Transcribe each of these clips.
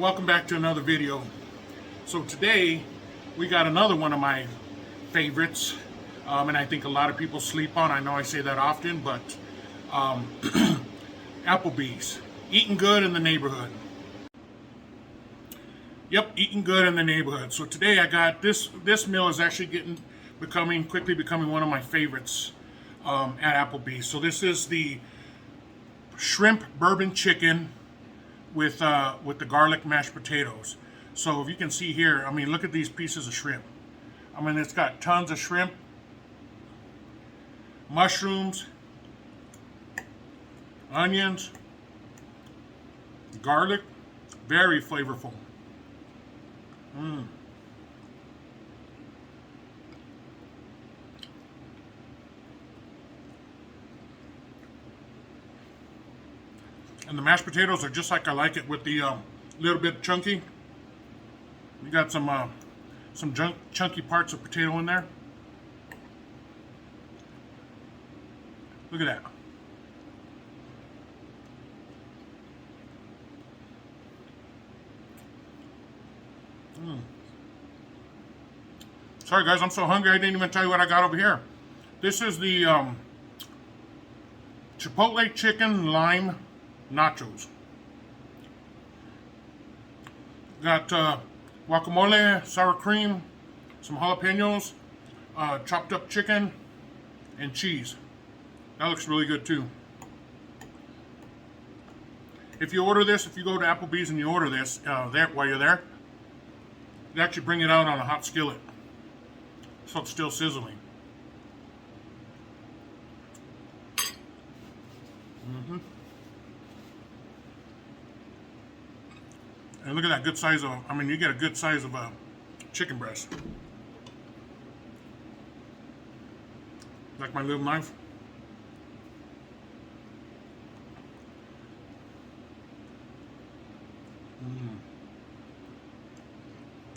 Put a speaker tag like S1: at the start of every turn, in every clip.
S1: welcome back to another video. So today we got another one of my favorites, and I think a lot of people sleep on. I know I say that often, but Applebee's. Eating good in the neighborhood. Yep, eating good in the neighborhood. So today I got this meal is actually quickly becoming one of my favorites at Applebee's. So this is the shrimp bourbon chicken with the garlic mashed potatoes. So if you can see here, I mean, look at these pieces of shrimp. I mean, it's got tons of shrimp, mushrooms, onions, garlic, very flavorful. And the mashed potatoes are just like I like it, with the little bit chunky. You got some chunky parts of potato in there. Look at that. Sorry guys, I'm so hungry I didn't even tell you what I got over here. This is the Chipotle Chicken Lime Nachos. Got guacamole, sour cream, some jalapenos, chopped up chicken, and cheese. That looks really good too. If you order this, if you go to Applebee's and you order this while you're there, they actually bring it out on a hot skillet, so it's still sizzling. And look at that good size of, I mean, you get a good size of chicken breast. Like my little knife.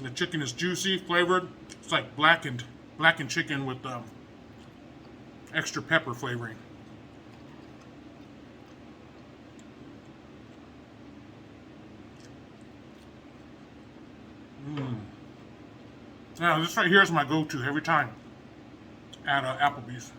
S1: The chicken is juicy, flavored. It's like blackened chicken with extra pepper flavoring. Now this right here is my go-to every time at Applebee's.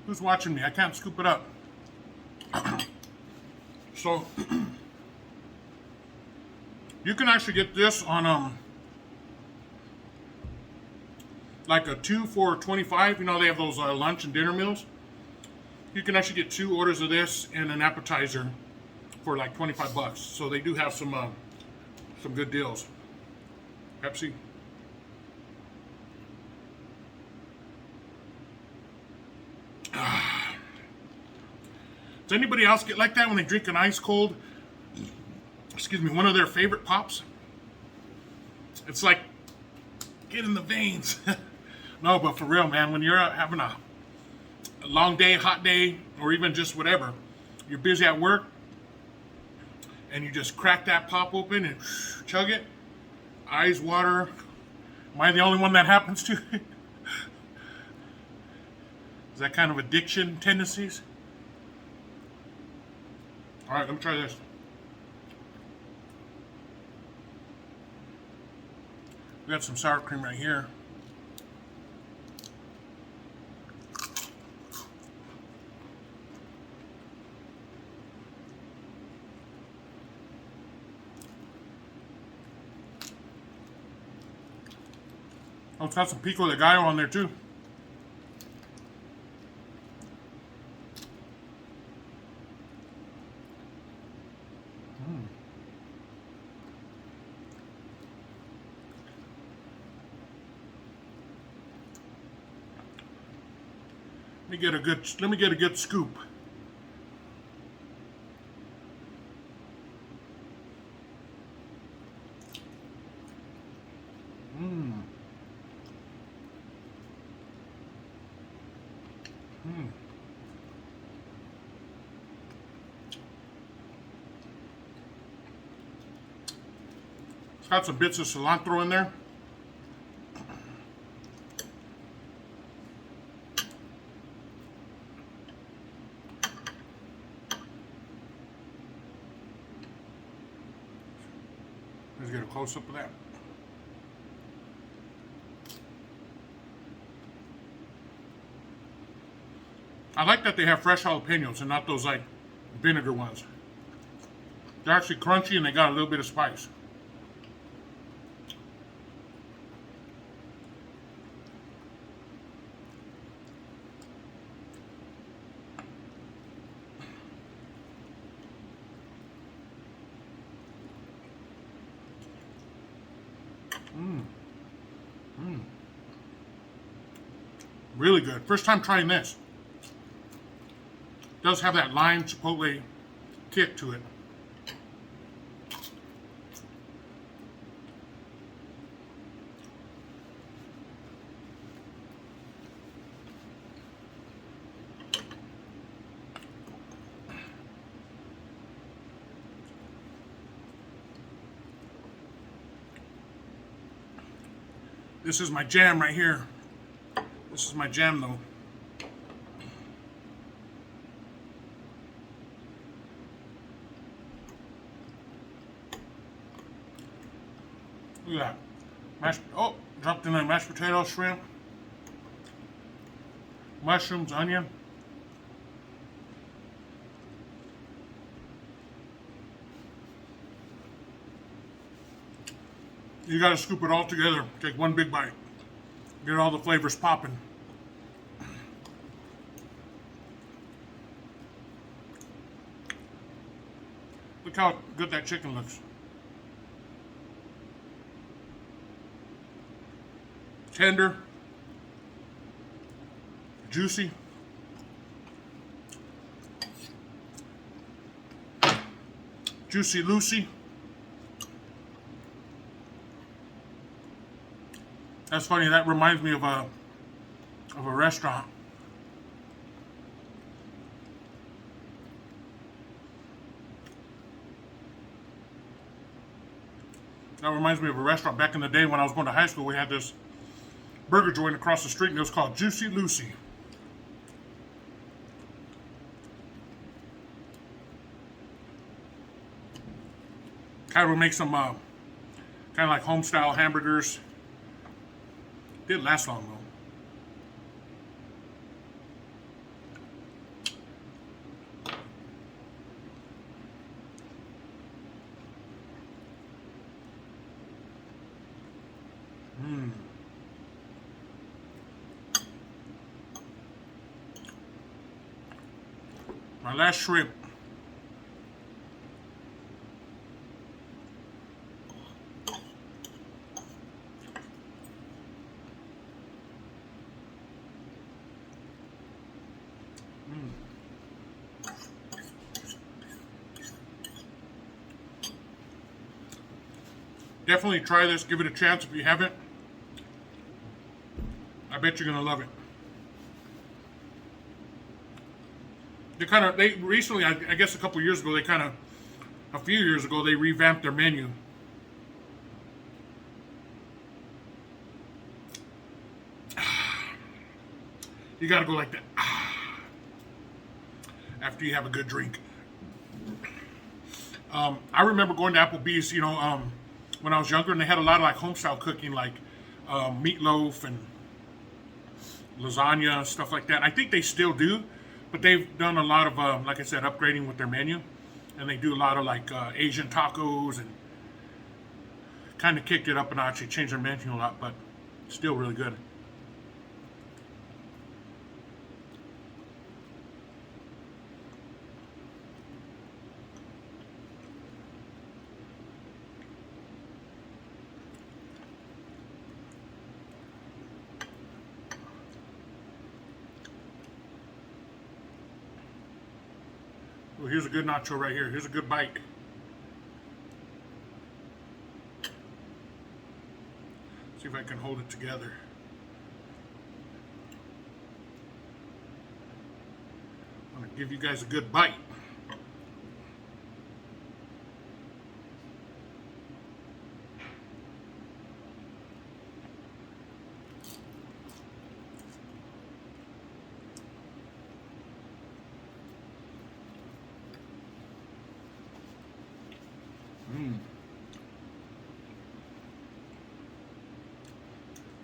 S1: Who's watching me? I can't scoop it up. So you can actually get this on like a 2 for $25. You know, they have those lunch and dinner meals. You can actually get 2 orders of this and an appetizer for like $25. So they do have some good deals. Pepsi. Does anybody else get like that when they drink an ice cold, one of their favorite pops? It's like, get in the veins. No, but for real, man, when you're having a long day, hot day, or even just whatever, you're busy at work, and you just crack that pop open and chug it, eyes water. Am I the only one that happens to? Is that kind of addiction tendencies? All right, let me try this. We got some sour cream right here. Oh, it's got some pico de gallo on there too. Let me get a good scoop. Got some bits of cilantro in there. Let's get a close-up of that. I like that they have fresh jalapenos and not those like vinegar ones. They're actually crunchy and they got a little bit of spice. Really good. First time trying this. Does have that lime chipotle kick to it. This is my jam right here. This is my jam though. Look at that. Dropped in there mashed potatoes, shrimp, mushrooms, onion. You gotta scoop it all together. Take one big bite. Get all the flavors popping. Look how good that chicken looks. Tender, juicy, juicy Lucy. That's funny. That reminds me of a restaurant. That reminds me of a restaurant back in the day when I was going to high school. We had this burger joint across the street and it was called Juicy Lucy. Kind of make some kind of like home style hamburgers. Didn't last long though. My last shrimp. Definitely try this. Give it a chance if you haven't. I bet you're gonna love it. They recently, I guess a couple years ago, a few years ago, they revamped their menu. You gotta go like that after you have a good drink. I remember going to Applebee's, when I was younger, and they had a lot of like home style cooking, like meatloaf and lasagna, stuff like that. I think they still do, but they've done a lot of, like I said, upgrading with their menu, and they do a lot of like Asian tacos and kind of kicked it up a notch. They changed their menu a lot, but still really good. Well, here's a good nacho right here. Here's a good bite. See if I can hold it together. I'm going to give you guys a good bite.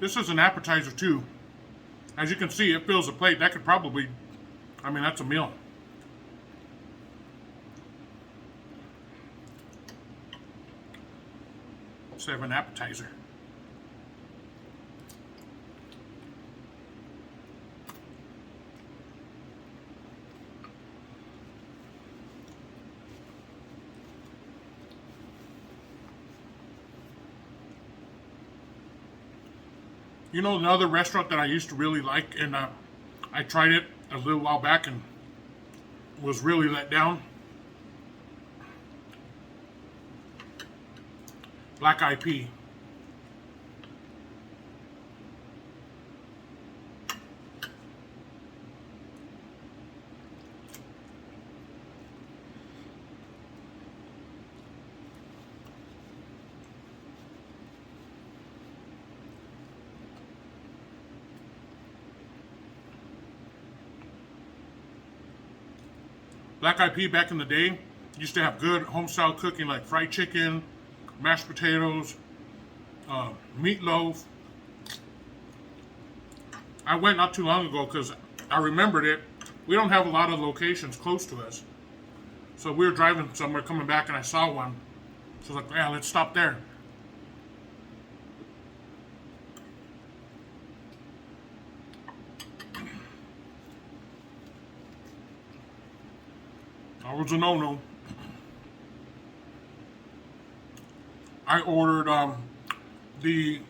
S1: This is an appetizer too. As you can see, it fills a plate. That could probably, I mean, that's a meal. Instead of an appetizer. You know, another restaurant that I used to really like, and I tried it a little while back and was really let down. Black Eyed Pea. Black Eyed Pea back in the day used to have good home-style cooking like fried chicken, mashed potatoes, meatloaf. I went not too long ago because I remembered it. We don't have a lot of locations close to us. So we were driving somewhere coming back and I saw one. So I was like, yeah, let's stop there. That was a no-no. I ordered the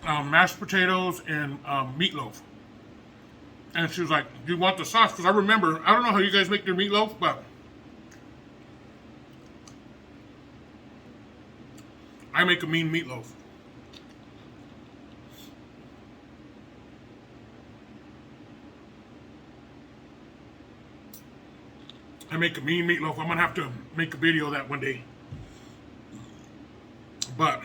S1: mashed potatoes and meatloaf. And she was like, do you want the sauce? Because I remember, I don't know how you guys make your meatloaf, but I make a mean meatloaf. I make a mean meatloaf. I'm gonna have to make a video of that one day. But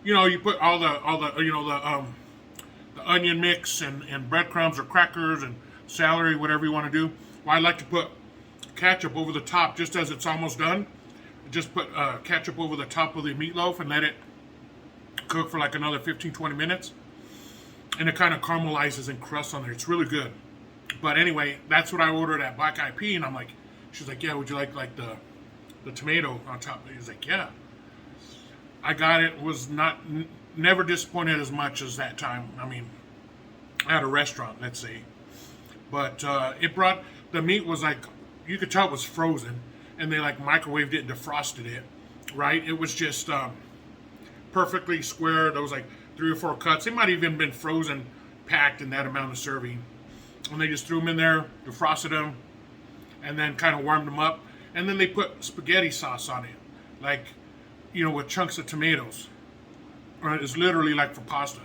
S1: you know, you put all the you know the onion mix and breadcrumbs or crackers and celery, whatever you want to do. Well, I like to put ketchup over the top just as it's almost done. Just put ketchup over the top of the meatloaf and let it cook for like another 15-20 minutes. And it kind of caramelizes and crusts on there. It's really good. But anyway, that's what I ordered at Black Eyed Pea, and I'm like, she's like, yeah, would you like the tomato on top? He's like, yeah. I got it. Was never disappointed as much as that time. I mean, at a restaurant, let's say. But it brought, the meat was like, you could tell it was frozen, and they like microwaved it and defrosted it, right? It was just perfectly square. There was like 3 or 4 cuts. They might have even been frozen, packed in that amount of serving. And they just threw them in there, defrosted them, and then kind of warmed them up. And then they put spaghetti sauce on it, like, you know, with chunks of tomatoes. Right? It's literally like for pasta.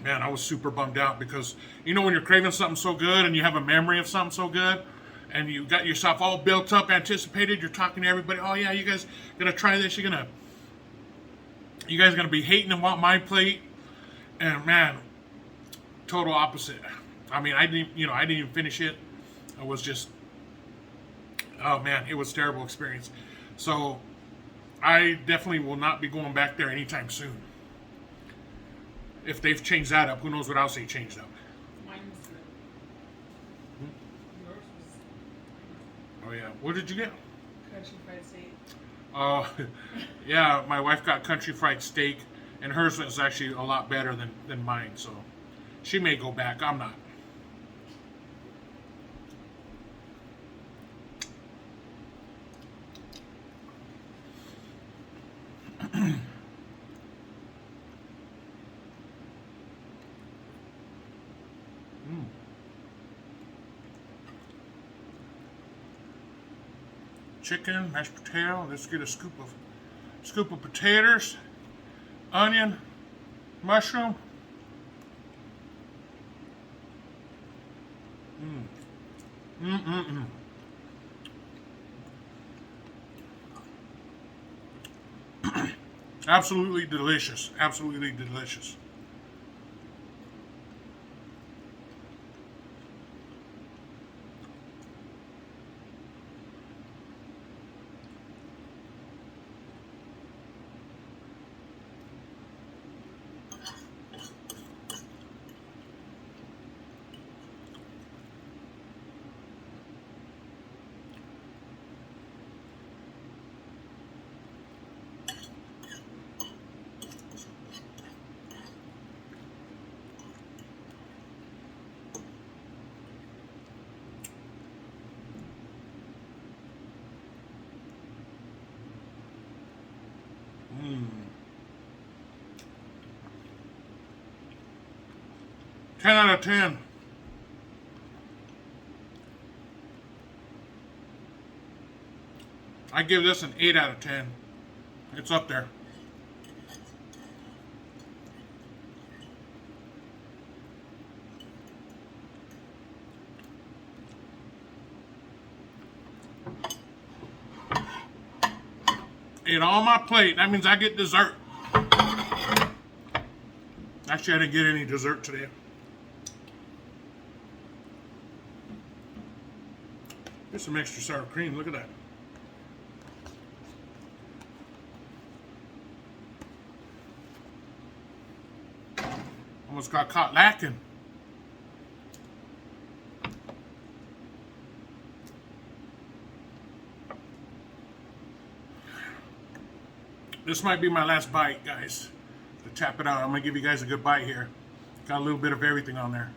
S1: Man, I was super bummed out because, you know, when you're craving something so good and you have a memory of something so good, and you got yourself all built up, anticipated, you're talking to everybody, oh yeah, you guys gonna try this, you guys gonna be hating and want my plate. And man, total opposite. I mean, I didn't even finish it. I was just, oh man, it was a terrible experience. So I definitely will not be going back there anytime soon. If they've changed that up, who knows what else they changed up.
S2: Mine was good. Yours was.
S1: Oh yeah, what did you get?
S2: Country fried steak.
S1: Oh, yeah, my wife got country fried steak, and hers was actually a lot better than mine, so she may go back. I'm not. Chicken, mashed potato. Let's get a scoop of potatoes, onion, mushroom. Absolutely delicious. Absolutely delicious. 10 out of 10. I give this an 8 out of 10. It's up there. Ate all my plate. That means I get dessert. Actually, I didn't get any dessert today. Here's some extra sour cream. Look at that. Almost got caught lacking. This might be my last bite, guys. To tap it out, I'm gonna give you guys a good bite here. Got a little bit of everything on there.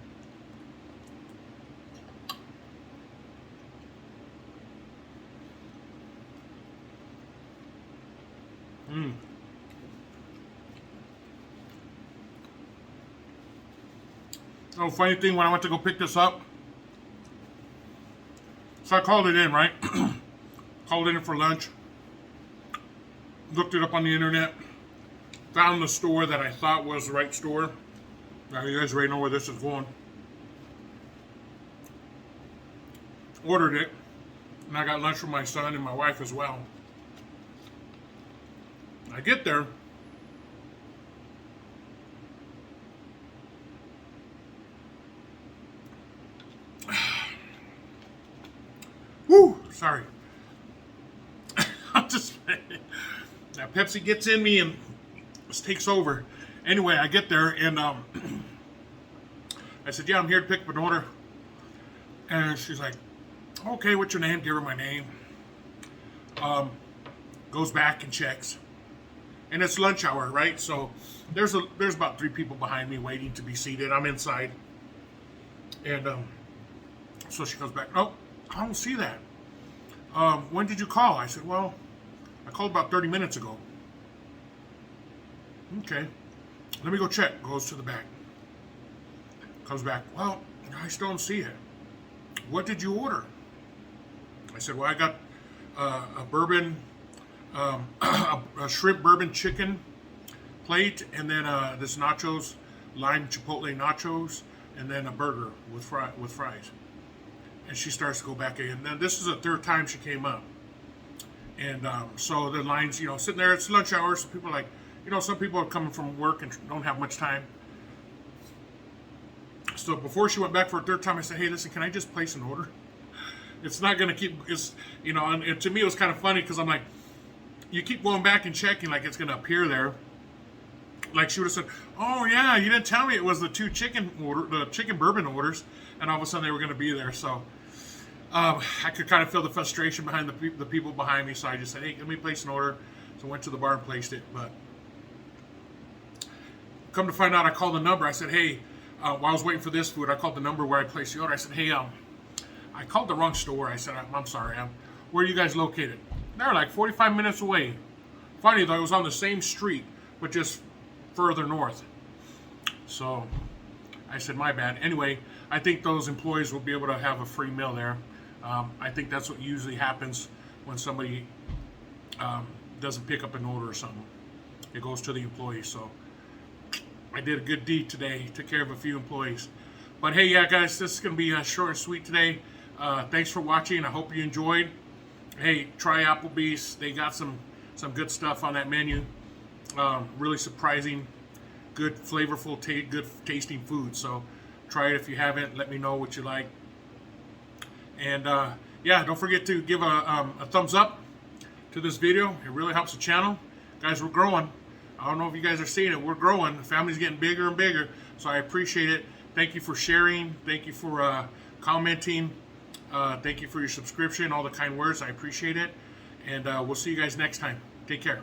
S1: Oh, funny thing, when I went to go pick this up, so I called it in, right? Called it in for lunch. Looked it up on the internet. Found the store that I thought was the right store. Now you guys already know where this is going. Ordered it. And I got lunch for my son and my wife as well. I get there. Woo! Sorry. I'm just... That Pepsi gets in me and just takes over. Anyway, I get there and I said, yeah, I'm here to pick up an order. And she's like, okay, what's your name? Give her my name. Goes back and checks. And it's lunch hour, right? So there's about 3 people behind me waiting to be seated. I'm inside. And so she goes back, oh, I don't see that. When did you call? I said, well, I called about 30 minutes ago. Okay. Let me go check. Goes to the back. Comes back. Well, I still don't see it. What did you order? I said, well, I got a bourbon, a shrimp bourbon chicken plate, and then this nachos, lime chipotle nachos, and then a burger with fries. And she starts to go back in. Now, this is the 3rd time she came up. And so the line's, sitting there. It's lunch hour, so people are like, some people are coming from work and don't have much time. So before she went back for a 3rd time, I said, hey, listen, can I just place an order? It's not going to keep, and to me it was kind of funny because I'm like, you keep going back and checking like it's going to appear there. Like she would have said, oh yeah, you didn't tell me it was the 2 chicken bourbon orders, and all of a sudden they were going to be there. So I could kind of feel the frustration behind the people behind me, so I just said, hey, let me place an order. So I went to the bar and placed it, but come to find out, I called the number. I said, hey, while I was waiting for this food, I called the number where I placed the order. I said, hey, I called the wrong store. I said, I'm sorry, where are you guys located? They're like 45 minutes away. Funny though, it was on the same street, but just further north. So I said, my bad. Anyway, I think those employees will be able to have a free meal there. I think that's what usually happens when somebody doesn't pick up an order or something. It goes to the employee. So I did a good deed today. Took care of a few employees. But hey, yeah, guys, this is going to be short and sweet today. Thanks for watching. I hope you enjoyed. Hey, try Applebee's. They got some good stuff on that menu. Really surprising, good, flavorful, good tasting food. So try it if you haven't. Let me know what you like. And yeah, don't forget to give a thumbs up to this video. It really helps the channel. Guys, we're growing. I don't know if you guys are seeing it. We're growing. The family's getting bigger and bigger. So I appreciate it. Thank you for sharing. Thank you for commenting. Thank you for your subscription, all the kind words. I appreciate it. And we'll see you guys next time. Take care.